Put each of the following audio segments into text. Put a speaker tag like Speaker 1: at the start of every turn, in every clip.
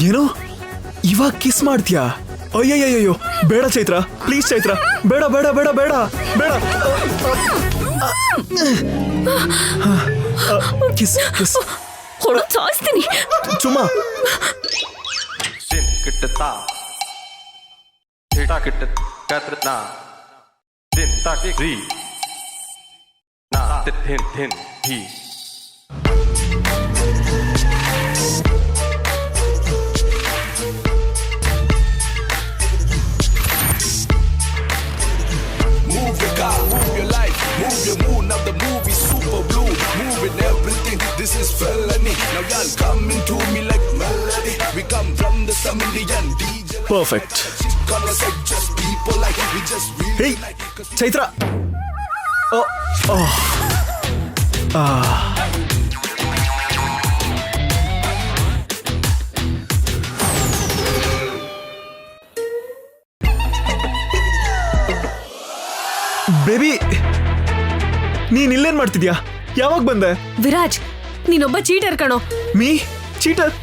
Speaker 1: ಏನು ಇವಾಗ ಕಿಸ್ ಮಾಡ್ತೀಯಾ? ಅಯ್ಯಯ್ಯಯ್ಯೋ ಬೇಡ ಚೈತ್ರ, ಪ್ಲೀಸ್ ಚೈತ್ರ, ಬೇಡ ಬೇಡ ಬೇಡ ಬೇಡ ಬೇಡ. ಕಿಸ್ ಕಿಸ್
Speaker 2: ಸಾಯಿಸ್ತೀನಿ.
Speaker 1: ಚುಮ್ಮಾ.
Speaker 3: Move your car, move your life, move your mood. Now the movie super blue, moving everything. This is felony. Now y'all coming to me like melody. We come from the Samindian DJ.
Speaker 1: Perfect.
Speaker 3: Gonna say just people like we just really
Speaker 1: Hey,
Speaker 3: like.
Speaker 1: Chaitra. Oh, oh. Baby, ನೀನ್ ಇಲ್ಲೇನ್ ಮಾಡ್ತಿದ್ಯಾ? ಯಾವಾಗ ಬಂದೆ?
Speaker 2: ವಿರಾಜ್, ನೀನೊಬ್ಬ cheater ಕಣೋ.
Speaker 1: Me cheater?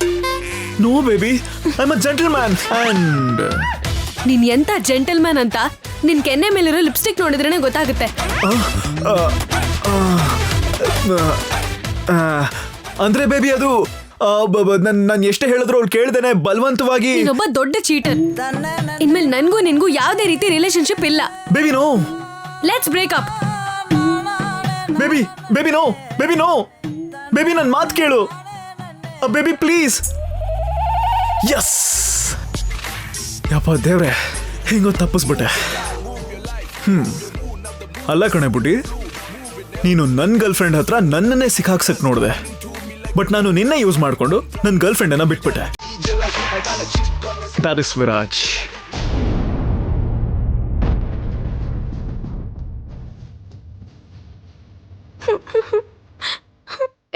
Speaker 1: No baby, I am a gentleman. And
Speaker 2: ನೀನ್ ಎಂತ gentleman ಅಂತ ನಿನ್ ಕೆನ್ನೆ ಮೇಲಿರೋ ಲಿಪ್ಸ್ಟಿಕ್ ನೋಡಿದ್ರೇನೆ ಗೊತ್ತಾಗುತ್ತೆ.
Speaker 1: ಅಂದ್ರೆ ಬೇಬಿ ಅದು ನಾನು ಎಷ್ಟೇ ಹೇಳಿದ್ರು ಅವ್ಳು ಕೇಳ್ದೇನೆ ಬಲವಂತವಾಗಿ.
Speaker 2: ನೀನೊಬ್ಬ ದೊಡ್ಡ ಚೀಟರ್. ಇನ್ಮೇಲೆ ನನ್ಗೂ ನಿನ್ಗೂ ಯಾವ್ದೇ ರೀತಿ ರಿಲೇಶನ್ಶಿಪ್ ಇಲ್ಲ.
Speaker 1: Baby no.
Speaker 2: Let's break up.
Speaker 1: Baby baby no, baby no, baby ನನ್ನ ಮಾತು ಕೇಳು ಬೇಬಿ ಪ್ಲೀಸ್. ಯಸ್, ಯಪ್ಪ ದೇವ್ರೆ, ಹಿಂಗೋ ತಪ್ಪಿಸ್ಬಿಟ್ಟೆ. ಅಲ್ಲ ಕಣೆ ಬುಡ್ಡಿ, ನೀನು ನನ್ನ ಗರ್ಲ್ ಫ್ರೆಂಡ್ ಹತ್ರ ನನ್ನನ್ನೇ ಸಿಕ್ಕಾಕ್ಸಕ್ ನೋಡಿದೆ, ಬಟ್ ನಾನು ನಿನ್ನೆ ಯೂಸ್ ಮಾಡಿಕೊಂಡು ನನ್ನ ಗರ್ಲ್ ಫ್ರೆಂಡನ್ನು ಬಿಟ್ಬಿಟ್ಟೆ. That is Viraj.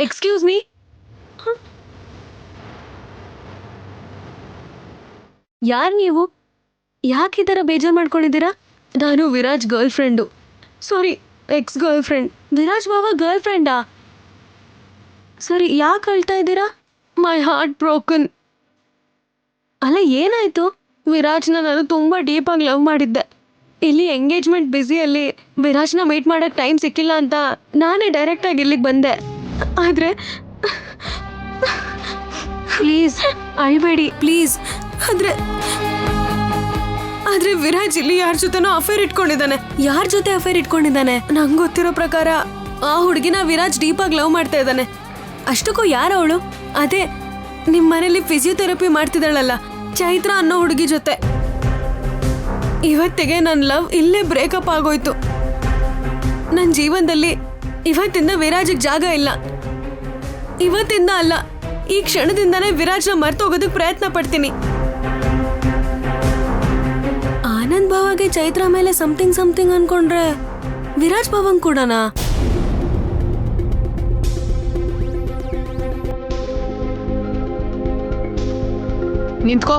Speaker 2: Excuse me. ಯಾರು ನೀವು? ಯಾಕೆ ಈ ಥರ ಬೇಜಾರು ಮಾಡ್ಕೊಂಡಿದ್ದೀರಾ? ನಾನು Viraj girlfriend. Sorry, ex girlfriend. Viraj ಬಾವ ಗರ್ಲ್ ಫ್ರೆಂಡಾ? ಸರಿ, ಯಾಕೆ ಅಳ್ತಾ ಇದ್ದೀರಾ? My heart broken. ಅಲ್ಲ, ಏನಾಯಿತು? ವಿರಾಜ್ನ ನಾನು ತುಂಬ ಡೀಪಾಗಿ ಲವ್ ಮಾಡಿದ್ದೆ. ಇಲ್ಲಿ ಎಂಗೇಜ್ಮೆಂಟ್ ಬ್ಯುಸಿಯಲ್ಲಿ ವಿರಾಜ್ನ ಮೀಟ್ ಮಾಡೋಕ್ಕೆ ಟೈಮ್ ಸಿಕ್ಕಿಲ್ಲ ಅಂತ ನಾನೇ ಡೈರೆಕ್ಟಾಗಿ ಇಲ್ಲಿಗೆ ಬಂದೆ. ಆದರೆ ಪ್ಲೀಸ್ ಅಳ್ಬೇಡಿ ಪ್ಲೀಸ್. ಆದ್ರೆ ವಿರಾಜ್ ಇಲ್ಲಿ ಯಾರ ಜೊತೆನೋ ಅಫೇರ್ ಇಟ್ಕೊಂಡಿದ್ದಾನೆ. ಯಾರ ಜೊತೆ ಅಫೇರ್ ಇಟ್ಕೊಂಡಿದ್ದಾನೆ? ನಂಗೆ ಗೊತ್ತಿರೋ ಪ್ರಕಾರ ಆ ಹುಡುಗಿನ ವಿರಾಜ್ ಡೀಪಾಗಿ ಲವ್ ಮಾಡ್ತಾ ಇದ್ದಾನೆ. ಅಷ್ಟಕ್ಕೂ ಯಾರು ಅವಳು? ಅದೇ ನಿಮ್ಮ ಮನೇಲಿ ಫಿಸಿಯೋಥೆರಪಿ ಮಾಡ್ತಿದ್ದಾಳಲ್ಲ, ಚೈತ್ರ ಅನ್ನೋ ಹುಡುಗಿ ಜೊತೆ. ಇವತ್ತಿಗೆ ನನ್ನ ಲವ್ ಇಲ್ಲೇ ಬ್ರೇಕಪ್ ಆಗೋಯ್ತು. ನನ್ನ ಜೀವನದಲ್ಲಿ ಇವತ್ತಿಂದ ವಿರಾಜಿಗೆ ಜಾಗ ಇಲ್ಲ. ಇವತ್ತಿಂದ ಅಲ್ಲ, ಈ ಕ್ಷಣದಿಂದಾನೇ ವಿರಾಜ್ನ ಮರ್ತೋಗೋದಕ್ಕೆ ಪ್ರಯತ್ನ ಪಡ್ತೀನಿ. ಆನಂದ್ ಭಾವಗೆ ಚೈತ್ರ ಮೇಲೆ ಸಮಥಿಂಗ್ ಅನ್ಕೊಂಡ್ರೆ ವಿರಾಜ್ ಭಾವಂಗ್ ಕೂಡನಾ?
Speaker 4: ನಿಂತ್ಕೋ.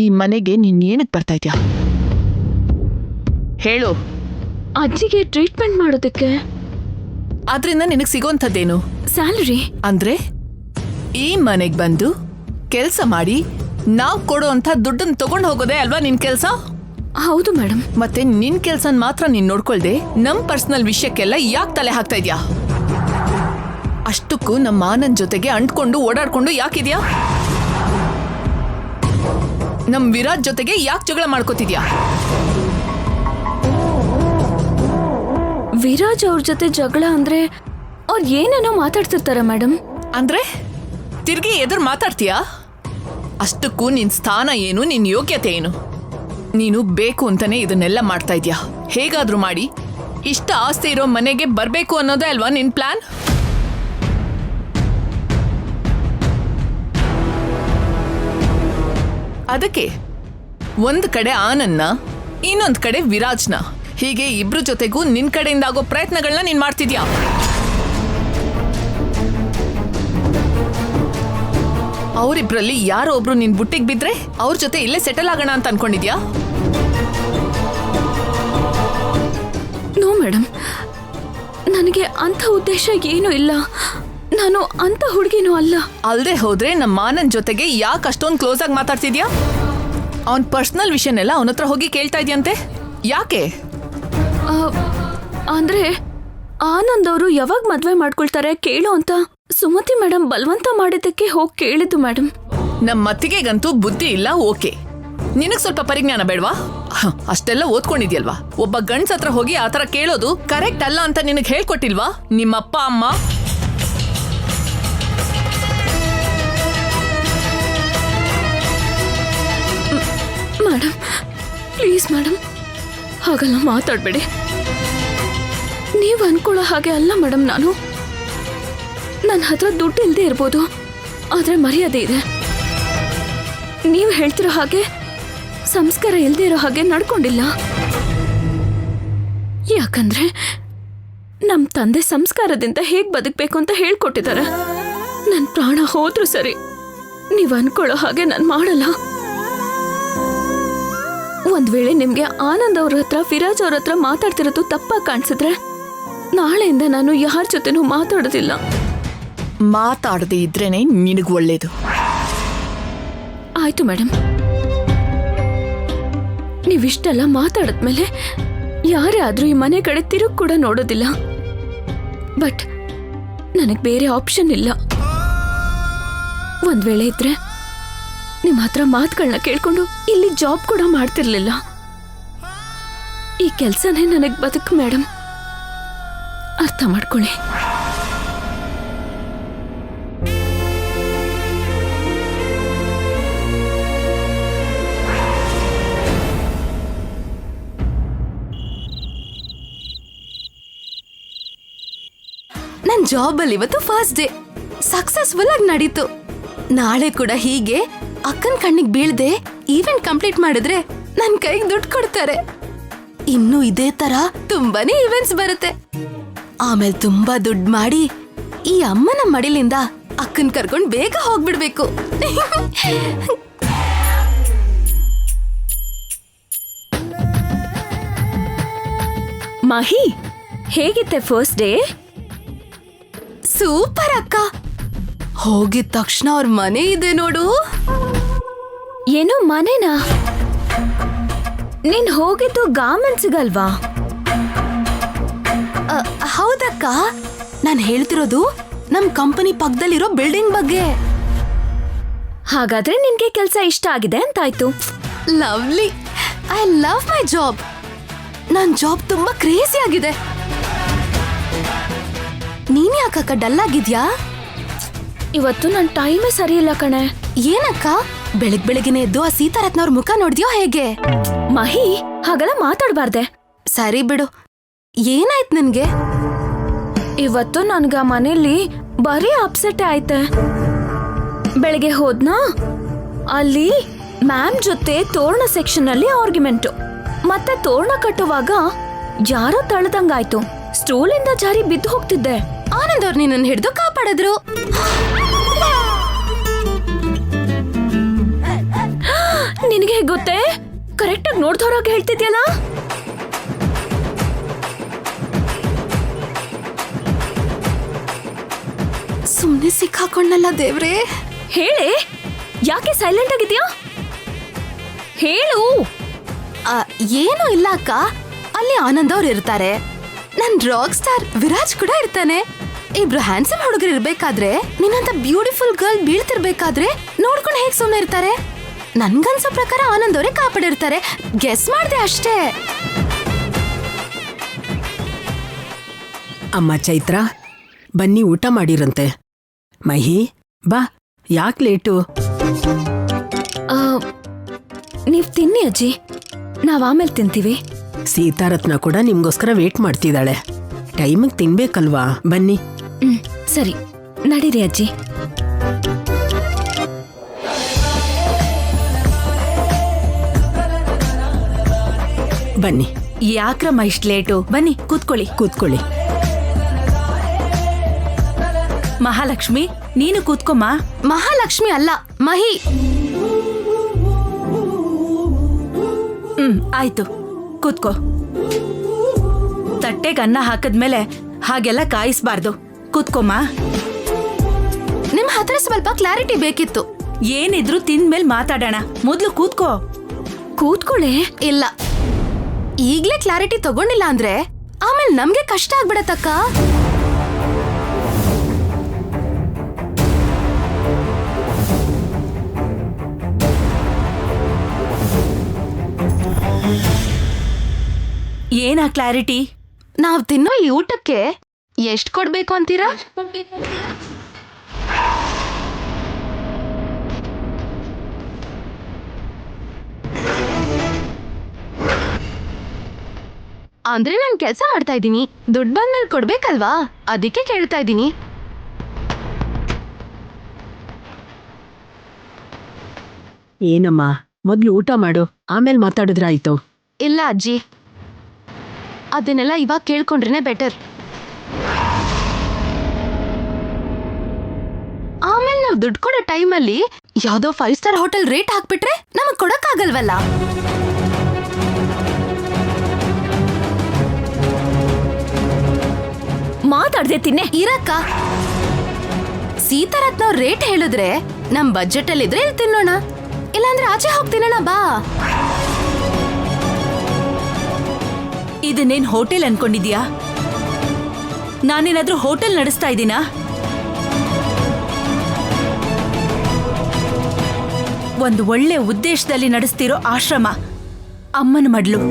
Speaker 4: ಈ ಮನೆಗೆ ನೀನ್ ಏನಕ್ಕೆ ಬರ್ತಾ ಇದ್ಯಾ? ಹೇಳು.
Speaker 2: ಅಜ್ಜಿಗೆ ಟ್ರೀಟ್ಮೆಂಟ್ ಮಾಡೋದಕ್ಕೆ.
Speaker 4: ಆದ್ರಿಂದ ನಿನಗೆ ಸಿಗೋಂಥದ್ದೇನು?
Speaker 2: ಸ್ಯಾಲರಿ.
Speaker 4: ಅಂದ್ರೆ ಈ ಮನೆಗೆ ಬಂದು ಕೆಲಸ ಮಾಡಿ ನಾವು ಕೊಡೋ ಅಂತ ದುಡ್ಡನ್ನು ತಗೊಂಡು ಹೋಗೋದೇ ಅಲ್ವಾ ನಿನ್ ಕೆಲಸ?
Speaker 2: ಹೌದು ಮೇಡಮ್.
Speaker 4: ಮತ್ತೆ ನಿನ್ ಕೆಲ್ಸನ್ ಮಾತ್ರ ನೀನ್ ನೋಡ್ಕೊಳ್ದೆ ನಮ್ ಪರ್ಸನಲ್ ವಿಷಯಕ್ಕೆಲ್ಲ ಯಾಕೆ ತಲೆ ಹಾಕ್ತಾ ಇದ್ಯಾ? ಅಷ್ಟಕ್ಕೂ ನಮ್ಮ ಆನಂದ್ ಜೊತೆಗೆ ಅಂಟ್ಕೊಂಡು ಓಡಾಡ್ಕೊಂಡು ಯಾಕಿದ್ಯಾ? ನಮ್ ವಿರಾಜ್ ಜೊತೆಗೆ ಯಾಕೆ ಜಗಳ ಮಾಡ್ಕೋತಿದ್ಯಾ?
Speaker 2: ವಿರಾಜ್ ಅವ್ರ ಜೊತೆ ಜಗಳ ಅಂದ್ರೆ ಅವ್ರು ಏನೇನೋ ಮಾತಾಡ್ತಿರ್ತಾರೆ ಮೇಡಮ್.
Speaker 4: ಅಂದ್ರೆ ತಿರ್ಗಿ ಎದುರು ಮಾತಾಡ್ತೀಯಾ? ಅಷ್ಟಕ್ಕೂ ನಿನ್ ಸ್ಥಾನ ಏನು, ನಿನ್ ಯೋಗ್ಯತೆ ಏನು? ನೀನು ಬೇಕು ಅಂತಾನೆ ಇದನ್ನೆಲ್ಲ ಮಾಡ್ತಾ ಇದ್ಯಾ. ಹೇಗಾದ್ರೂ ಮಾಡಿ ಇಷ್ಟ ಆಸ್ತಿ ಇರೋ ಮನೆಗೆ ಬರ್ಬೇಕು ಅನ್ನೋದೇ ಅಲ್ವಾ ನಿನ್ ಪ್ಲಾನ್? ಅದಕ್ಕೆ ಒಂದ್ ಕಡೆ ಆನಂದ್ನ, ಇನ್ನೊಂದ್ ಕಡೆ ವಿರಾಜ್ನ, ಹೀಗೆ ಇಬ್ರು ಜೊತೆಗೂ ನಿನ್ ಕಡೆಯಿಂದ ಆಗೋ ಪ್ರಯತ್ನಗಳನ್ನ ನೀನ್ ಮಾಡ್ತಿದ್ಯಾ. ಅವರಿಬ್ರಲ್ಲಿ ಯಾರೋ ಒಬ್ರು ನಿನ್ ಬುಟ್ಟಿಗೆ ಬಿದ್ರೆ ಅವ್ರ ಜೊತೆ ಇಲ್ಲೇ ಸೆಟಲ್ ಆಗೋಣ ಅಂತ ಅನ್ಕೊಂಡಿದ್ಯಾ?
Speaker 2: ನೋ ಮೇಡಮ್, ನನಗೆ ಅಂಥ ಉದ್ದೇಶ ಏನೂ ಇಲ್ಲ. ನಾನು ಅಂಥ ಹುಡುಗಿನೂ ಅಲ್ಲ.
Speaker 4: ಅಲ್ದೆ ಹೋದ್ರೆ ನಮ್ಮ ಆನಂದ್ ಜೊತೆಗೆ ಯಾಕೆ ಅಷ್ಟೊಂದು ಕ್ಲೋಸ್ ಆಗಿ ಮಾತಾಡ್ತಿದ್ಯಾ? ಅವನ್ ಪರ್ಸನಲ್ ವಿಷಯನೆಲ್ಲ ಅವನ ಹತ್ರ ಹೋಗಿ ಕೇಳ್ತಾ ಇದೆಯಂತೆ, ಯಾಕೆ?
Speaker 2: ಅಂದ್ರೆ ಆನಂದ್ ಅವರು ಯಾವಾಗ ಮದ್ವೆ ಮಾಡ್ಕೊಳ್ತಾರೆ ಕೇಳು ಅಂತ ಸುಮತಿ ಮೇಡಮ್ ಬಲವಂತ ಮಾಡಿದ್ದಕ್ಕೆ ಹೋಗಿ ಕೇಳಿದ್ದು ಮೇಡಮ್.
Speaker 4: ನಮ್ಮ ಮತ್ತಿಗೆಗಂತೂ ಬುದ್ಧಿ ಇಲ್ಲ. ಓಕೆ, ನಿನಗ್ ಸ್ವಲ್ಪ ಪರಿಜ್ಞಾನ ಬೇಡವಾ? ಅಷ್ಟೆಲ್ಲ ಓದ್ಕೊಂಡಿದ್ಯಲ್ವಾ? ಒಬ್ಬ ಗಂಡ್ಸ್ ಹತ್ರ ಹೋಗಿ ಆತರ ಕೇಳೋದು ಕರೆಕ್ಟ್ ಅಲ್ಲ ಅಂತ ನಿನಗ್ ಹೇಳ್ಕೊಟ್ಟಿಲ್ವಾ ನಿಮ್ಮಪ್ಪ ಅಮ್ಮ?
Speaker 2: ಮೇಡಮ್ ಪ್ಲೀಸ್ ಮೇಡಮ್, ಹಾಗೆಲ್ಲ ಮಾತಾಡಬೇಡಿ. ನೀವು ಅನ್ಕೊಳ್ಳೋ ಹಾಗೆ ಅಲ್ಲ ಮೇಡಮ್. ನನ್ನ ಹತ್ರ ದುಡ್ಡು ಇಲ್ಲದೆ ಇರ್ಬೋದು, ಆದರೆ ಮರ್ಯಾದೆ ಇದೆ. ನೀವು ಹೇಳ್ತಿರೋ ಹಾಗೆ ಸಂಸ್ಕಾರ ಇಲ್ಲದೆ ಇರೋ ಹಾಗೆ ನಡ್ಕೊಂಡಿಲ್ಲ. ಯಾಕಂದ್ರೆ ನಮ್ಮ ತಂದೆ ಸಂಸ್ಕಾರದಿಂದ ಹೇಗೆ ಬದುಕಬೇಕು ಅಂತ ಹೇಳ್ಕೊಟ್ಟಿದ್ದಾರೆ. ನನ್ನ ಪ್ರಾಣ ಹೋದ್ರೂ ಸರಿ, ನೀವು ಅನ್ಕೊಳ್ಳೋ ಹಾಗೆ ನಾನು ಮಾಡಲ್ಲ. ಒಂದ್ ವೇಳೆ ನಿಮ್ಗೆ ಆನಂದ್ ಅವ್ರ ಹತ್ರ ವಿರಾಜ್ ಅವ್ರ ಹತ್ರ ಮಾತಾಡ್ತಿರೋದು ತಪ್ಪಾಗಿ ಕಾಣಿಸಿದ್ರೆ ನಾಳೆಯಿಂದ ನಾನು ಯಾರ ಜೊತೆನೂ ಮಾತಾಡೋದಿಲ್ಲ.
Speaker 4: ಮಾತಾಡದೆ ಇದ್ರೇನೆ ನಿನಗ್ ಒಳ್ಳೇದು.
Speaker 2: ಆಯ್ತು ಮೇಡಮ್, ನೀವಿಷ್ಟೆಲ್ಲ ಮಾತಾಡದ್ಮೇಲೆ ಯಾರೇ ಆದ್ರೂ ಈ ಮನೆ ಕಡೆ ತಿರುಗ್ ಕೂಡ ನೋಡೋದಿಲ್ಲ. ಬಟ್ ನನಗ್ ಬೇರೆ ಆಪ್ಷನ್ ಇಲ್ಲ. ಒಂದ್ ವೇಳೆ ಇದ್ರೆ ನಿಮ್ಮ ಹತ್ರ ಮಾತುಗಳನ್ನ ಕೇಳ್ಕೊಂಡು ಇಲ್ಲಿ ಜಾಬ್ ಕೂಡ ಮಾಡ್ತಿರ್ಲಿಲ್ಲ. ಈ ಕೆಲ್ಸನೇ ನನಗ್ ಬದುಕು ಮೇಡಮ್, ಅರ್ಥ ಮಾಡ್ಕೊಳ್ಳಿ.
Speaker 5: ನನ್ ಜಾಬ್ ಅಲ್ಲಿ ಇವತ್ತು ಫಸ್ಟ್ ಡೇ ಸಕ್ಸಸ್ಫುಲ್ ಆಗಿ ನಡೀತು. ನಾಳೆ ಕೂಡ ಹೀಗೆ ಅಕ್ಕನ್ ಕಣ್ಣಿಗೆ ಬೀಳ್ದೆ ಈವೆಂಟ್ ಕಂಪ್ಲೀಟ್ ಮಾಡಿದ್ರೆ ನನ್ ಕೈಗೆ ದುಡ್ಡು ಕೊಡ್ತಾರೆ. ಇನ್ನು ಇದೇ ತರ ತುಂಬಾನೇ ಈವೆಂಟ್ಸ್ ಬರುತ್ತೆ. ಆಮೇಲೆ ತುಂಬಾ ದುಡ್ಡು ಮಾಡಿ ಈ ಅಮ್ಮನ ಮಡಿಲಿಂದ ಅಕ್ಕನ್ ಕರ್ಕೊಂಡ್ ಬೇಗ ಹೋಗ್ಬಿಡ್ಬೇಕು.
Speaker 2: ಮಾಹಿ, ಹೇಗಿತ್ತೆ ಫಸ್ಟ್ ಡೇ?
Speaker 5: ಸೂಪರ್ ಅಕ್ಕ. ಹೋಗಿದ ತಕ್ಷಣ ಅವ್ರ ಮನೆ ಇದೆ ನೋಡು.
Speaker 2: ಏನೋ ಮನೆನಾ? ನೀನ್ ಹೋಗಿದ್ದು ಗಾರ್ಮೆಂಟ್ಸ್ಗಲ್ವಾ?
Speaker 5: ಹೌದಕ್ಕ, ನಾನ್ ಹೇಳ್ತಿರೋದು ನಮ್ ಕಂಪನಿ ಪಕ್ಕದಲ್ಲಿರೋ ಬಿಲ್ಡಿಂಗ್ ಬಗ್ಗೆ.
Speaker 2: ಹಾಗಾದ್ರೆ ನಿನ್ಗೆ ಕೆಲ್ಸ ಇಷ್ಟ ಆಗಿದೆ ಅಂತಾಯ್ತು.
Speaker 5: Lovely. I love my job. ನನ್ ಜಾಬ್ ತುಂಬಾ ಕ್ರೇಜಿ ಆಗಿದೆ. ನೀನ್ ಯಾಕಕ್ಕ ಡಲ್ ಆಗಿದ್ಯಾ?
Speaker 2: ಇವತ್ತು ನನ್ ಟೈಮೇ ಸರಿ ಇಲ್ಲ ಕಣೆ.
Speaker 5: ಏನಕ್ಕ ಬೆಳಗ್ಗೆನೆ ಎದ್ದು ಆ ಸೀತಾರತ್ನ ಅವ್ರ ಮುಖ ನೋಡ್ದ್ಯೋ ಹೇಗೆ?
Speaker 2: ಮಹಿ, ಹಾಗೆಲ್ಲ ಮಾತಾಡ್ಬಾರ್ದೆ.
Speaker 5: ಸರಿ ಬಿಡು, ಏನಾಯ್ತು ನನ್ಗೆ?
Speaker 2: ಇವತ್ತು ನನ್ಗ ಮನೇಲಿ ಬರೀ ಅಪ್ಸೆಟ್ ಆಯ್ತೆ. ಬೆಳಿಗ್ಗೆ ಹೋದ್ನಾ, ಅಲ್ಲಿ ಮ್ಯಾಮ್ ಜೊತೆ ತೋರಣ ಸೆಕ್ಷನ್ ಅಲ್ಲಿ ಆರ್ಗ್ಯುಮೆಂಟು. ಮತ್ತೆ ತೋರಣ ಕಟ್ಟುವಾಗ ಯಾರೋ ತಳ್ದಂಗಾಯ್ತು. ಸ್ಟೂಲಿಂದ ಜಾರಿ ಬಿದ್ದು ಹೋಗ್ತಿದ್ದೆ.
Speaker 5: ಆನಂದ್ ಅವ್ರು ನಿನ್ನನ್ನು ಹಿಡಿದು ಕಾಪಾಡಿದ್ರು.
Speaker 2: ನಿನಗೆ ಗೊತ್ತೇ? ಕರೆಕ್ಟ್ ಆಗಿ ನೋಡ್ದವ್ರಾಗ ಹೇಳ್ತಿದ್ಯಲ್ಲ.
Speaker 5: ಸುಮ್ನೆ ಸಿಕ್ಕಾಕೊಂಡಲ್ಲ ದೇವ್ರೆ.
Speaker 2: ಹೇಳೆ, ಯಾಕೆ ಸೈಲೆಂಟ್ ಆಗಿದ್ಯಾ? ಹೇಳು.
Speaker 5: ಏನೂ ಇಲ್ಲ ಅಕ್ಕ, ಅಲ್ಲಿ ಆನಂದ್ ಅವ್ರು ಇರ್ತಾರೆ, ನನ್ ರಾಕ್ ಸ್ಟಾರ್ ವಿರಾಜ್ ಕೂಡ ಇರ್ತಾನೆ. ಇಬ್ರು ಹ್ಯಾಂಡ್ಸಮ್ ಹುಡುಗರು ಇರ್ಬೇಕಾದ್ರೆ, ನಿನ್ನಂತ ಬ್ಯೂಟಿಫುಲ್ ಗರ್ಲ್ ಬೀಳ್ತಿರ್ಬೇಕಾದ್ರೆ ನೋಡ್ಕೊಂಡು ಹೇಗ್ ಸುಮ್ನೆ ಇರ್ತಾರೆ? ನನ್ಗನ್ಸೋ ಪ್ರಕಾರ ಆನಂದ್ ಅವರೇ ಕಾಪಾಡಿರ್ತಾರೆ. ಗೆಸ್ ಮಾಡ್ದೆ ಅಷ್ಟೇ.
Speaker 6: ಅಮ್ಮ ಚೈತ್ರ, ಬನ್ನಿ ಊಟ ಮಾಡಿರಂತೆ. ಮಹಿ ಬಾ, ಯಾಕೆ ಲೇಟು?
Speaker 2: ನೀವ್ ತಿನ್ನಿ ಅಜ್ಜಿ.
Speaker 5: ನಾವ್ ಆಮೇಲೆ ತಿಂತೀವಿ.
Speaker 6: ಸೀತಾರತ್ನ ಕೂಡ ನಿಮ್ಗೋಸ್ಕರ ವೇಟ್ ಮಾಡ್ತಿದ್ದಾಳೆ. ಟೈಮಿಗೆ ತಿನ್ಬೇಕಲ್ವಾ? ಬನ್ನಿ.
Speaker 5: ಸರಿ, ನಡೀರಿ ಅಜ್ಜಿ.
Speaker 6: ಬನ್ನಿ
Speaker 5: ಯಾಕ್ರಮ್ಮ ಇಷ್ಟ್ ಲೇಟು? ಬನ್ನಿ ಕೂತ್ಕೊಳ್ಳಿ.
Speaker 6: ಕೂತ್ಕೊಳ್ಳಿ.
Speaker 5: ಮಹಾಲಕ್ಷ್ಮಿ, ನೀನು ಕೂತ್ಕೊಮ್ಮ. ಮಹಾಲಕ್ಷ್ಮಿ ಅಲ್ಲ, ಮಹಿ. ಆಯ್ತು, ಕೂತ್ಕೋ. ತಟ್ಟೆಗೆ ಅನ್ನ ಹಾಕದ್ಮೇಲೆ ಹಾಗೆಲ್ಲ ಕಾಯಿಸ್ಬಾರ್ದು. ಕೂತ್ಕೊಮ್ಮ. ನಿಮ್ ಹತ್ರ ಸ್ವಲ್ಪ ಕ್ಲಾರಿಟಿ ಬೇಕಿತ್ತು. ಏನಿದ್ರು ತಿಂದ್ಮೇಲೆ ಮಾತಾಡೋಣ. ಮೊದ್ಲು ಕೂತ್ಕೋ. ಕೂತ್ಕೊಳ್ಳೆ. ಇಲ್ಲ, ಈಗ್ಲೇ ಕ್ಲಾರಿಟಿ ತಗೊಂಡಿಲ್ಲ ಅಂದ್ರೆ ಆಮೇಲೆ ನಮ್ಗೆ ಕಷ್ಟ ಆಗ್ಬಿಡತ್ತಕ್ಕ. ಏನಾ ಕ್ಲಾರಿಟಿ? ನಾವ್ ತಿನ್ನೋ ಈ ಊಟಕ್ಕೆ ಎಷ್ಟ್ ಕೊಡ್ಬೇಕು ಅಂತೀರಾ? ಅಂದ್ರೆ ನಾನ್ ಕೆಲ್ಸ ಆಡ್ತಾ ಇದ್ದೀನಿ, ದುಡ್ಡು ಬಂದ್ಮೇಲೆ ಕೊಡ್ಬೇಕಲ್ವಾ, ಅದಕ್ಕೆ ಕೇಳ್ತಾ ಇದ್ದೀನಿ.
Speaker 6: ಏನಮ್ಮ, ಮೊದ್ಲು ಊಟ ಮಾಡು, ಆಮೇಲೆ ಮಾತಾಡಿದ್ರಾಯ್ತು.
Speaker 5: ಇಲ್ಲ ಅಜ್ಜಿ, ಅದನ್ನೆಲ್ಲ ಇವಾಗ ಕೇಳ್ಕೊಂಡ್ರೇನೆ ಬೆಟರ್. ಆಮೇಲೆ ನಾವ್ ದುಡ್ಡು ಕೊಡೋ ಟೈಮಲ್ಲಿ ಯಾವ್ದೋ 5 ಸ್ಟಾರ್ ಹೋಟೆಲ್ ರೇಟ್ ಹಾಕ್ಬಿಟ್ರೆ ನಮಗ್ ಕೊಡಕ್ಕಾಗಲ್ವಲ್ಲ. ಮಾತಾಡ್ದೆ ತಿನ್ನೆ ಇರಕ್ಕ. ಸೀತಾರತ್ನ ರೇಟ್ ಹೇಳಿದ್ರೆ ನಮ್ ಬಜೆಟ್ ಅಲ್ಲಿ ಇದ್ರೆ ಇಲ್ಲಿ ತಿನ್ನೋಣ, ಇಲ್ಲಾಂದ್ರೆ ಆಚೆ ಹೋಗಿ ತಿನ್ನೋಣ ಬಾ. ಇದನ್ನೇನ್ ಹೋಟೆಲ್ ಅನ್ಕೊಂಡಿದ್ಯಾ? ನಾನೇನಾದ್ರೂ ಹೋಟೆಲ್ ನಡೆಸ್ತಾ ಇದ್ದೀನಾ? ಒಂದು ಒಳ್ಳೆ ಉದ್ದೇಶದಲ್ಲಿ ನಡೆಸ್ತಿರೋ ಆಶ್ರಮ, ಅಮ್ಮನ ಮಡ್ಲು.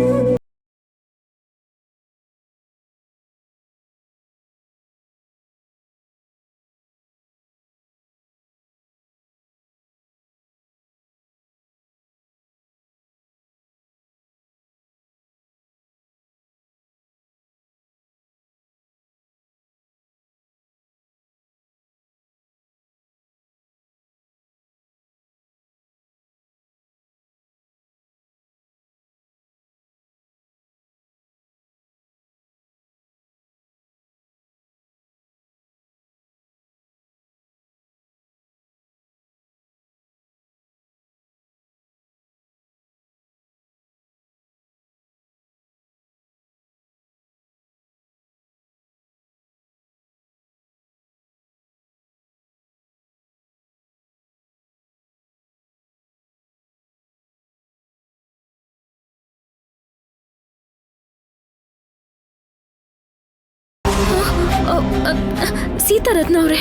Speaker 5: ಸೀತಾರತ್ನ ಅವ್ರೆ,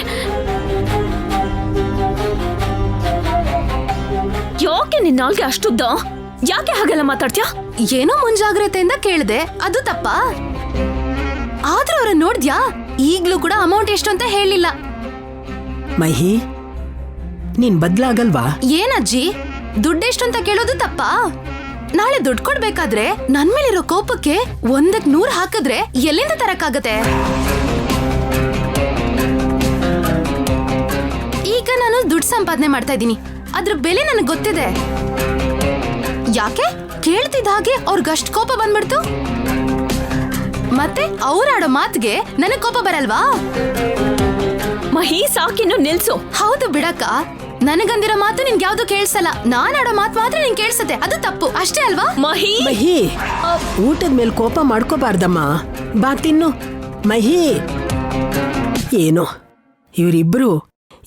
Speaker 5: ಯಾಕೆ ನಿನ್ನ ನಾಲ್ಗೆ ಅಷ್ಟುದ್ದ? ಯಾಕೆ ಹಾಗೆಲ್ಲ ಮಾತಾಡ್ತೀಯ? ಏನೋ ಮುಂಜಾಗ್ರತೆಯಿಂದ ಕೇಳಿದೆ, ಅದು ತಪ್ಪಾ? ಆದ್ರೂ ಅವ್ರ ನೋಡ್ದ್ಯಾ, ಈಗ್ಲೂ ಕೂಡ ಅಮೌಂಟ್ ಎಷ್ಟು ಅಂತ ಹೇಳಿಲ್ಲ.
Speaker 6: ಮಹಿ, ನೀನ್ ಬದ್ಲಾಗಲ್ವಾ?
Speaker 5: ಏನಜ್ಜಿ, ದುಡ್ಡೆಷ್ಟು ಅಂತ ಕೇಳೋದು ತಪ್ಪಾ? ನಾಳೆ ದುಡ್ಡು ಕೊಡ್ಬೇಕಾದ್ರೆ ನನ್ ಮೇಲಿರೋ ಕೋಪಕ್ಕೆ 100ಕ್ಕೆ 100 ಹಾಕಿದ್ರೆ ಎಲ್ಲಿಂದ ತರಕ್ಕಾಗತ್ತೆ? ಈಗ ನಾನು ದುಡ್ಡು ಸಂಪಾದನೆ ಮಾಡ್ತಾ ಇದ್ದೀನಿ, ಅದ್ರ ಬೆಲೆ ನನಗೆ ಗೊತ್ತಿದೆ. ಯಾಕೆ ಕೇಳ್ತಿದ್ದ ಹಾಗೆ ಅವ್ರಿಗಷ್ಟು ಕೋಪ ಬಂದ್ಬಿಡ್ತು? ಮತ್ತೆ ಅವ್ರಾಡೋ ಮಾತಿಗೆ ನನಗ್ ಕೋಪ ಬರಲ್ವಾ? ಮಹಿ, ಸಾಕಿನ್ನು ನಿಲ್ಸು. ಹೌದು ಬಿಡಕ್ಕ, ನನಗಂದಿರೋ ಮಾತು ನಿನ್ಗೆ ಯಾವ್ದು ಕೇಳಿಸಲ್ಲ, ನಾನ್ ಆಡೋ ಮಾತು ಮಾತ್ರ ನಿನ್ ಕೇಳಿಸತ್ತೆ, ಅದು ತಪ್ಪು ಅಷ್ಟೇ ಅಲ್ವಾ? ಮಹಿ,
Speaker 6: ಮಹಿ, ಊಟದ ಮೇಲೆ ಕೋಪ ಮಾಡ್ಕೋಬಾರ್ದಮ್ಮ. ಬಾ ತಿನ್ನು. ಮಹಿ, ಏನೋ ಇವರಿಬ್ರು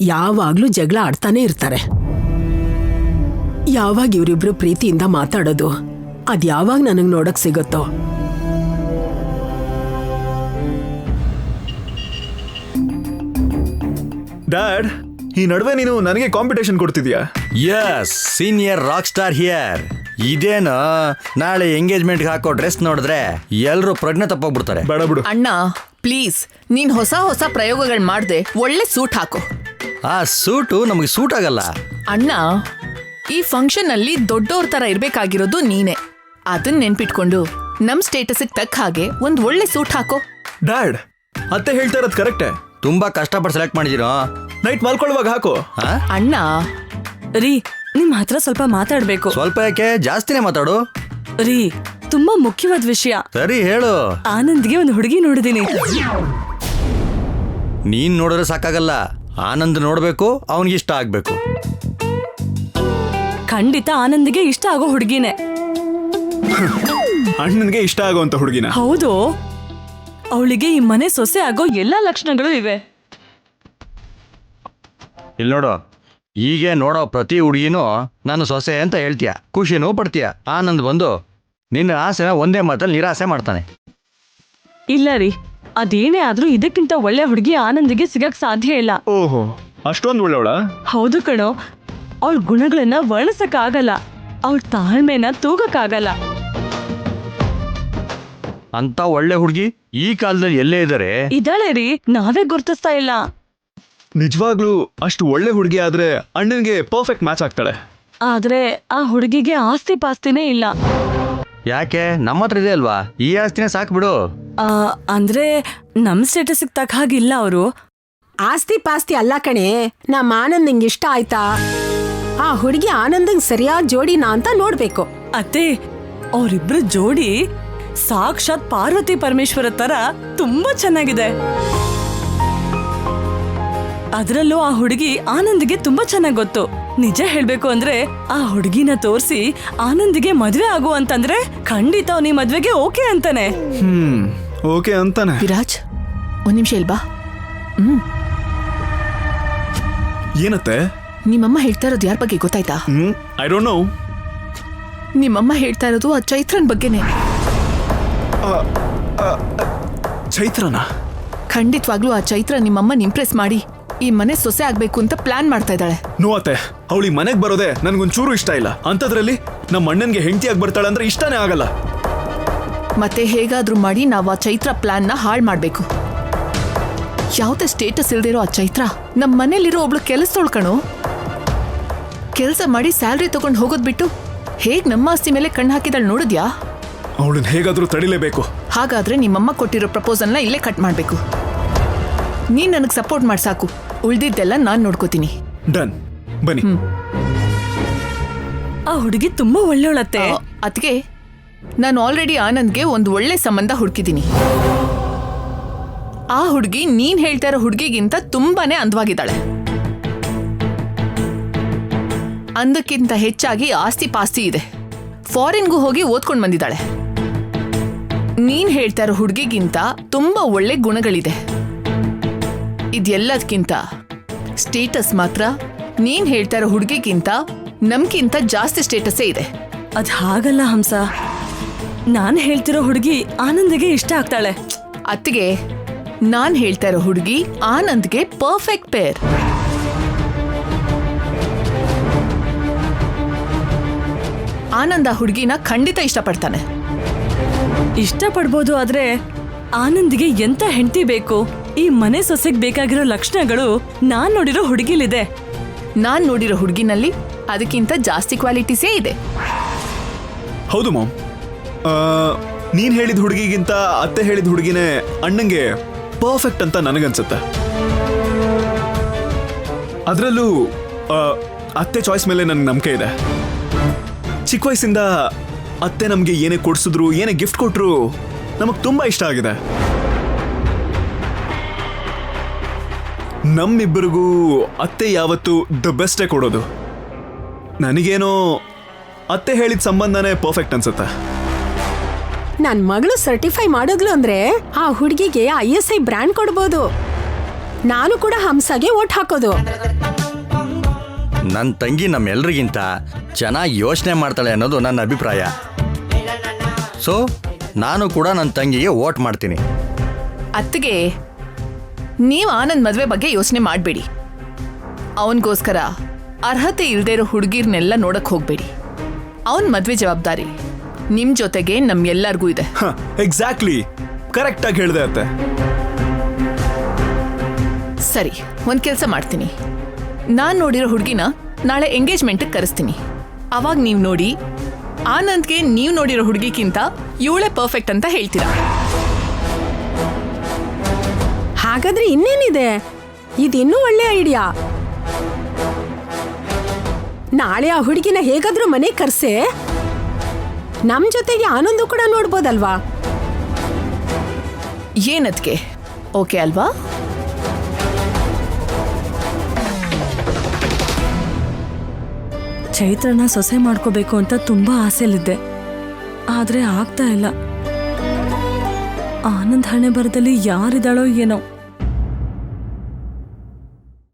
Speaker 6: ಯಾವಾಗ್ಲೂ ಜಗಳ ಆಡ್ತಾನೆ ಇರ್ತಾರೆ. ಯಾವಾಗ ಇವರಿಬ್ರು ಪ್ರೀತಿಯಿಂದ ಮಾತಾಡೋದು, ಅದ್ ಯಾವಾಗ ನನಗ್ ನೋಡಕ್ ಸಿಗುತ್ತೋ.
Speaker 1: ಡ್ಯಾಡ್, ಈ ನಡುವೆ ನೀನು ನನಗೆ ಕಾಂಪಿಟೇಷನ್ ಕೊಡ್ತಿದ್ಯಾ?
Speaker 7: Yes, senior rock star here. ಇದೇನು ನಾಳೆ ಎಂಗೇಜ್ಮೆಂಟ್ಗೆ ಹಾಕೋ ಡ್ರೆಸ್ ನೋಡಿದ್ರೆ ಎಲ್ರು ಪ್ರಜ್ಞೆ ತಪ್ಪೋಗ್ಬಿಡ್ತಾರೆ.
Speaker 1: ಬೇಡ ಬಿಡು
Speaker 4: ಅಣ್ಣ, ಪ್ಲೀಸ್, ನೀನ್ ಹೊಸ ಹೊಸ ಪ್ರಯೋಗಗಳು ಮಾಡ್ದೆ ಒಳ್ಳೆ ಸೂಟ್ ಹಾಕು.
Speaker 7: ಆ ಸೂಟು ನಮಗೆ ಸೂಟ್ ಆಗಲ್ಲ.
Speaker 4: ಅಣ್ಣ, ಈ ಫಂಕ್ಷನ್ ಅಲ್ಲಿ ದೊಡ್ಡೋರ್ ತರ ಇರ್ಬೇಕಾಗಿರೋದು ನೀನೆ. ಅದನ್ನ ನೆನ್ಪಿಟ್ಕೊಂಡು ನಮ್ ಸ್ಟೇಟಸ್ ತಕ್ಕ ಹಾಗೆ ಒಂದ್ ಒಳ್ಳೆ ಸೂಟ್ ಹಾಕೋ.
Speaker 1: ಡ್ಯಾಡ್, ಅತ್ತೆ ಹೇಳ್ತಾ ಇರೋದು ಕರೆಕ್ಟೇ.
Speaker 7: ತುಂಬಾ ಕಷ್ಟಪಟ್ಟು ಸೆಲೆಕ್ಟ್ ಮಾಡಿದಿರೋ.
Speaker 1: ನೈಟ್ ಮಲ್ಕೊಳ್ಳುವಾಗ ಹಾಕೋ.
Speaker 4: ಅಣ್ಣ,
Speaker 8: ರೀ ನಿಮ್ ಹತ್ರ ಸ್ವಲ್ಪ ಮಾತಾಡ್ಬೇಕು.
Speaker 7: ಸ್ವಲ್ಪ ಯಾಕೆ, ಜಾಸ್ತಿನೇ ಮಾತಾಡು.
Speaker 8: ರೀ ತುಂಬಾ ಮುಖ್ಯವಾದ ವಿಷಯ.
Speaker 7: ಸರಿ ಹೇಳು.
Speaker 8: ಆನಂದ್ಗೆ ಒಂದು ಹುಡುಗಿ ನೋಡಿದೀನಿ.
Speaker 7: ನೀನ್ ನೋಡಿದ್ರೆ ಸಾಕಾಗಲ್ಲ, ಆನಂದ್ ನೋಡ್ಬೇಕು, ಅವನ್ಗೆ ಇಷ್ಟ ಆಗ್ಬೇಕು.
Speaker 8: ಖಂಡಿತ ಆನಂದ್ಗೆ ಇಷ್ಟ ಆಗೋ ಹುಡುಗಿನೇ.
Speaker 1: ಅಣ್ಣನ್ಗೆ ಇಷ್ಟ ಆಗೋಂತ ಹುಡುಗಿನ?
Speaker 8: ಹೌದು, ಅವಳಿಗೆ ಈ ಮನೆ ಸೊಸೆ ಆಗೋ ಎಲ್ಲಾ ಲಕ್ಷಣಗಳು ಇವೆ.
Speaker 7: ಇಲ್ಲಿ ನೋಡು, ಹೀಗೆ ನೋಡೋ ಪ್ರತಿ ಹುಡುಗಿನೂ ನಾನು ಸೊಸೆ ಅಂತ ಹೇಳ್ತೀಯ, ಖುಷಿನೂ ಪಡ್ತೀಯ. ಆನಂದ್ ಬಂದು ನಿನ್ನ ಆಸೆನ ಒಂದೇ ಮಾತಲ್ಲಿ ನಿರಾಸೆ ಮಾಡ್ತಾನೆ.
Speaker 8: ಇಲ್ಲ ರೀ, ಅದೇನೇ ಆದ್ರೂ ಇದಕ್ಕಿಂತ ಒಳ್ಳೆ ಹುಡುಗಿ ಆನಂದ್ಗೆ ಸಿಗಕ್ ಸಾಧ್ಯ ಇಲ್ಲ.
Speaker 1: ಓಹೋ, ಅಷ್ಟೊಂದು ಒಳ್ಳೆವಳ?
Speaker 8: ಹೌದು ಕಣೋ, ಅವಳ ಗುಣಗಳನ್ನ ವರ್ಣಿಸಕ್ ಆಗಲ್ಲ, ಅವಳ ತಾಳ್ಮೆನ ತೂಗಕ್ಕಾಗಲ್ಲ.
Speaker 7: ಅಂತ ಒಳ್ಳೆ ಹುಡುಗಿ ಈ ಕಾಲದಲ್ಲಿ ಎಲ್ಲೇ ಇದ್ದಾರೆ?
Speaker 8: ಇದಾಳೆ ರೀ, ನಾವೇ ಗುರ್ತಿಸ್ತಾ ಇಲ್ಲ.
Speaker 1: ನಿಜವಾಗ್ಲೂ ಅಷ್ಟು ಒಳ್ಳೆ ಹುಡುಗಿ ಆದ್ರೆ ಅಣ್ಣನ್ಗೆ ಪರ್ಫೆಕ್ಟ್ ಮ್ಯಾಚ್ ಆಗ್ತಾಳೆ.
Speaker 8: ಆದ್ರೆ ಆ ಹುಡುಗಿಗೆ ಆಸ್ತಿ ಪಾಸ್ತಿನೇ ಇಲ್ಲ.
Speaker 7: ಯಾಕೆ, ನಮ್ಮ ಹತ್ರ ಇದೆ ಅಲ್ವಾ, ಈ ಆಸ್ತಿನೇ ಸಾಕ್ಬಿಡು.
Speaker 8: ಅಂದ್ರೆ ನಮ್ ಸ್ಟೇಟಸ್ ತಕ್ಕ ಹಾಗಿಲ್ಲ ಅವರು.
Speaker 6: ಆಸ್ತಿ ಪಾಸ್ತಿ ಅಲ್ಲ ಕಣೆ, ನಮ್ಮ ಆನಂದಂಗ್ ಇಷ್ಟ ಆಯ್ತಾ? ಆ ಹುಡುಗಿ ಆನಂದಂಗ್ ಸರಿಯಾದ ಜೋಡಿನಾ ಅಂತ ನೋಡ್ಬೇಕು.
Speaker 8: ಅತ್ತೆ, ಅವರಿಬ್ರು ಜೋಡಿ ಸಾಕ್ಷಾತ್ ಪಾರ್ವತಿ ಪರಮೇಶ್ವರ ತರ ತುಂಬಾ ಚೆನ್ನಾಗಿದೆ. ಅದ್ರಲ್ಲೂ ಆ ಹುಡುಗಿ ಆನಂದ್ಗೆ ತುಂಬಾ ಚೆನ್ನಾಗ್ ಗೊತ್ತು. ನಿಜ ಹೇಳ್ಬೇಕು ಅಂದ್ರೆ ಆ ಹುಡುಗಿನ ತೋರ್ಸಿ ಆನಂದ್ಗೆ ಮದ್ವೆ ಆಗು ಅಂತಂದ್ರೆ ಖಂಡಿತ ಅವನಿ ಮದ್ವೆಗೆ ಓಕೆ ಅಂತಾನೆ.
Speaker 1: ಓಕೆ ಅಂತಾನೆ.
Speaker 4: ವಿರಾಜ್, ಒಂದ್ ನಿಮಿಷ ಇಲ್ಬಾ.
Speaker 1: ಏನತ್ತೆ?
Speaker 4: ನಿಮ್ಮಮ್ಮ ಹೇಳ್ತಾ ಇರೋದು ಯಾರ ಬಗ್ಗೆ ಗೊತ್ತಾಯ್ತಾ?
Speaker 1: I don't know.
Speaker 4: ನಿಮ್ಮಮ್ಮ ಹೇಳ್ತಾ ಇರೋದು ಆ ಚೈತ್ರನ್ ಬಗ್ಗೆನೆ.
Speaker 1: ಚೈತ್ರನ?
Speaker 4: ಖಂಡಿತವಾಗ್ಲೂ ಆ ಚೈತ್ರ ನಿಮ್ಮಮ್ಮನ ಇಂಪ್ರೆಸ್ ಮಾಡಿ ಈ ಮನೆ ಸೊಸೆ ಆಗ್ಬೇಕು ಅಂತ ಪ್ಲಾನ್ ಮಾಡ್ತಾ ಇದ್ದಾಳೆ.
Speaker 1: ನೋ ಅತ್ತೆ, ಅವಳಿ ಮನೆಗ್ ಬರೋದೆ ನನ್ಗೊಂಚೂರು ಇಷ್ಟ ಇಲ್ಲ. ಅಂತದ್ರಲ್ಲಿ ನಮ್ಮ ಅಣ್ಣನ್ಗೆ ಹೆಂಡತಿಯಾಗಿ ಬರ್ತಾಳೆ ಅಂದ್ರೆ ಇಷ್ಟನೇ ಆಗಲ್ಲ.
Speaker 4: ಮತ್ತೆ ಹೇಗಾದ್ರೂ ಮಾಡಿ ನಾವು ಆ ಚೈತ್ರ ಪ್ಲಾನ್ನ ಹಾಳು ಮಾಡ್ಬೇಕು. ಯಾವ್ದೇ ಸ್ಟೇಟಸ್ ಇಲ್ದಿರೋ ಆ ಚೈತ್ರ ನಮ್ಮ ಮನೇಲಿರೋ ಒಬ್ಳು ಕೆಲಸದೋಳ್ ಕಣೋ. ಕೆಲಸ ಮಾಡಿ ಸ್ಯಾಲ್ರಿ ತಗೊಂಡು ಹೋಗೋದ್ ಬಿಟ್ಟು ಹೇಗ್ ನಮ್ಮ ಆಸ್ತಿ ಮೇಲೆ ಕಣ್ಣು ಹಾಕಿದಳು ನೋಡಿದ್ಯಾ?
Speaker 1: ಅವಳನ್ನ ಹೇಗಾದ್ರೂ ತಡಿಲೇಬೇಕು.
Speaker 4: ಹಾಗಾದ್ರೆ ನಿಮ್ಮಮ್ಮ ಕೊಟ್ಟಿರೋ ಪ್ರಪೋಸಲ್ನ ಇಲ್ಲೇ ಕಟ್ ಮಾಡ್ಬೇಕು. ನೀನ್ ನನಗ್ ಸಪೋರ್ಟ್ ಮಾಡಿ ಸಾಕು, ಉಳ್ದಿದ್ದೆಲ್ಲ ನಾನ್ ನೋಡ್ಕೋತೀನಿ.
Speaker 1: ಡನ್, ಬನ್ನಿ.
Speaker 8: ಆ ಹುಡುಗಿ ತುಂಬಾ ಒಳ್ಳೆಯವಳತ್ತೆ.
Speaker 4: ಅದಕ್ಕೆ ನಾನು ಆಲ್ರೆಡಿ ಆನಂದ್ಗೆ ಒಂದು ಒಳ್ಳೆ ಸಂಬಂಧ ಹುಡುಕಿದ್ದೀನಿ. ಆ ಹುಡುಗಿ ನೀನ್ ಹೇಳ್ತಾ ಇರೋ ಹುಡುಗಿಗಿಂತ ತುಂಬಾನೇ ಅಂದವಾಗಿದ್ದಾಳೆ. ಅಂದಕ್ಕಿಂತ ಹೆಚ್ಚಾಗಿ ಆಸ್ತಿ ಪಾಸ್ತಿ ಇದೆ. ಫಾರಿನ್ಗೂ ಹೋಗಿ ಓದ್ಕೊಂಡ್ ಬಂದಿದ್ದಾಳೆ. ನೀನ್ ಹೇಳ್ತಾ ಇರೋ ಹುಡುಗಿಗಿಂತ ತುಂಬಾ ಒಳ್ಳೆ ಗುಣಗಳಿದೆ. ಇದೆಲ್ಲದಕ್ಕಿಂತ ಸ್ಟೇಟಸ್ ಮಾತ್ರ ನೀನ್ ಹೇಳ್ತಾ ಇರೋ ಹುಡುಗಿಗಿಂತ ನಮ್ಗಿಂತ ಜಾಸ್ತಿ ಸ್ಟೇಟಸ್ಸೇ ಇದೆ.
Speaker 8: ಅದ್ ಹಾಗಲ್ಲ ಹಂಸ, ನಾನ್ ಹೇಳ್ತಿರೋ ಹುಡುಗಿ ಆನಂದ್ಗೆ ಇಷ್ಟ ಆಗ್ತಾಳೆ.
Speaker 4: ಅತ್ತಿಗೆ, ನಾನ್ ಹೇಳ್ತಾ ಇರೋ ಹುಡುಗಿ ಆನಂದ್ಗೆ ಪರ್ಫೆಕ್ಟ್ ಪೇರ್. ಆನಂದ್ ಆ ಹುಡುಗಿನ ಖಂಡಿತ ಇಷ್ಟಪಡ್ತಾನೆ.
Speaker 8: ಇಷ್ಟಪಡ್ಬೋದು, ಆದ್ರೆ ಆನಂದ್ಗೆ ಎಂತ ಹೆಂಡತಿ ಬೇಕು? ಈ ಮನೆ ಸೊಸೆಗ್ ಬೇಕಾಗಿರೋ ಲಕ್ಷಣಗಳು ನಾನ್ ನೋಡಿರೋ ಹುಡುಗಿಲಿದೆ.
Speaker 4: ನಾನ್ ನೋಡಿರೋ ಹುಡುಗಿನಲ್ಲಿ ಅದಕ್ಕಿಂತ ಜಾಸ್ತಿ ಕ್ವಾಲಿಟೀಸೇ ಇದೆ.
Speaker 1: ಹೌದು ಮಾಮ್, ನೀನ್ ಹೇಳಿದ ಹುಡುಗಿಗಿಂತ ಅತ್ತೆ ಹೇಳಿದ ಹುಡುಗಿನೇ ಅಣ್ಣಂಗೆ ಪರ್ಫೆಕ್ಟ್ ಅಂತ ನನಗನ್ಸುತ್ತೆ. ಅದರಲ್ಲೂ ಅತ್ತೆ ಚಾಯ್ಸ್ ಮೇಲೆ ನನ್ಗೆ ನಂಬಿಕೆ ಇದೆ. ಚಿಕ್ಕ ವಯಸ್ಸಿಂದ ಅತ್ತೆ ನಮಗೆ ಏನೇ ಕೊಡ್ಸಿದ್ರು, ಏನೇ ಗಿಫ್ಟ್ ಕೊಟ್ರು ನಮಗ್ ತುಂಬಾ ಇಷ್ಟ ಆಗಿದೆ. ನಮ್ಮಿಬ್ಬರಿಗೂ ಅತ್ತೆ ಯಾವತ್ತು ದ ಬೆಸ್ಟೇ ಕೊಡೋದು. ನನಗೇನೋ ಅತ್ತೆ ಹೇಳಿದ ಸಂಬಂಧನೇ ಪರ್ಫೆಕ್ಟ್ ಅನ್ಸುತ್ತೆ.
Speaker 6: ನನ್ ಮಗಳು ಸರ್ಟಿಫೈ ಮಾಡಿದ್ಲು ಅಂದ್ರೆ ಆ ಹುಡುಗಿಗೆ ISI ಬ್ರ್ಯಾಂಡ್ ಕೊಡ್ಬೋದು. ನಾನು ಕೂಡ ಹಂಸಾಗೆ ಓಟ್ ಹಾಕೋದು.
Speaker 7: ನನ್ನ ತಂಗಿ ನಮ್ಮೆಲ್ರಿಗಿಂತ ಚೆನ್ನಾಗಿ ಯೋಚನೆ ಮಾಡ್ತಾಳೆ ಅನ್ನೋದು ನನ್ನ ಅಭಿಪ್ರಾಯ. ಸೊ ನಾನು ಕೂಡ ನನ್ನ ತಂಗಿಗೆ ವೋಟ್ ಮಾಡ್ತೀನಿ.
Speaker 4: ಅತ್ತಿಗೆ, ನೀವು ಆನಂದ್ ಮದ್ವೆ ಬಗ್ಗೆ ಯೋಚನೆ ಮಾಡಬೇಡಿ. ಅವನಿಗೋಸ್ಕರ ಅರ್ಹತೆ ಇಲ್ದೇ ಇರೋ ಹುಡುಗಿರ್ನೆಲ್ಲ ನೋಡಕ್ ಹೋಗ್ಬೇಡಿ. ಅವನ್ ಮದ್ವೆ ಜವಾಬ್ದಾರಿ ನಿಮ್ ಜೊತೆಗೆ ನಮ್ಗೆಲ್ಲರಿಗೂ ಇದೆ.
Speaker 1: ಎಕ್ಸಾಕ್ಟ್ಲಿ, ಕರೆಕ್ಟ್ ಆಗಿ ಹೇಳ್ದೆ ಅತ್ತೆ.
Speaker 4: ಸರಿ, ಒಂದ್ ಕೆಲಸ ಮಾಡ್ತೀನಿ. ನಾನ್ ನೋಡಿರೋ ಹುಡುಗಿನ ನಾಳೆ ಎಂಗೇಜ್ಮೆಂಟ್ ಕರೆಸ್ತೀನಿ. ಅವಾಗ ನೀವು ನೋಡಿ ಆನಂದ್ಗೆ ನೀವು ನೋಡಿರೋ ಹುಡುಗಿಗಿಂತ ಇವಳೇ ಪರ್ಫೆಕ್ಟ್ ಅಂತ ಹೇಳ್ತೀರಾ?
Speaker 6: ಹಾಗಾದ್ರೆ ಇನ್ನೇನಿದೆ, ಇದಿನ್ನೂ ಒಳ್ಳೆ ಐಡಿಯಾ. ನಾಳೆ ಆ ಹುಡುಗಿನ ಹೇಗಾದ್ರೂ ಮನೆ ಕರ್ಸೆ ನಮ್ ಜೊತೆಗೆ ಆನಂದು ಕೂಡ ನೋಡ್ಬೋದಲ್ವಾ?
Speaker 4: ಏನದ್ಕೆ ಓಕೆ ಅಲ್ವಾ?
Speaker 8: ಚೈತ್ರನ ಸೊಸೆ ಮಾಡ್ಕೋಬೇಕು ಅಂತ ತುಂಬಾ ಆಸೆಲಿದ್ದೆ, ಆದ್ರೆ ಆಗ್ತಾ ಇಲ್ಲ. ಆನಂದ್ ಹಣೆ ಬರದಲ್ಲಿ ಯಾರಿದ್ದಾಳೋ ಏನೋ.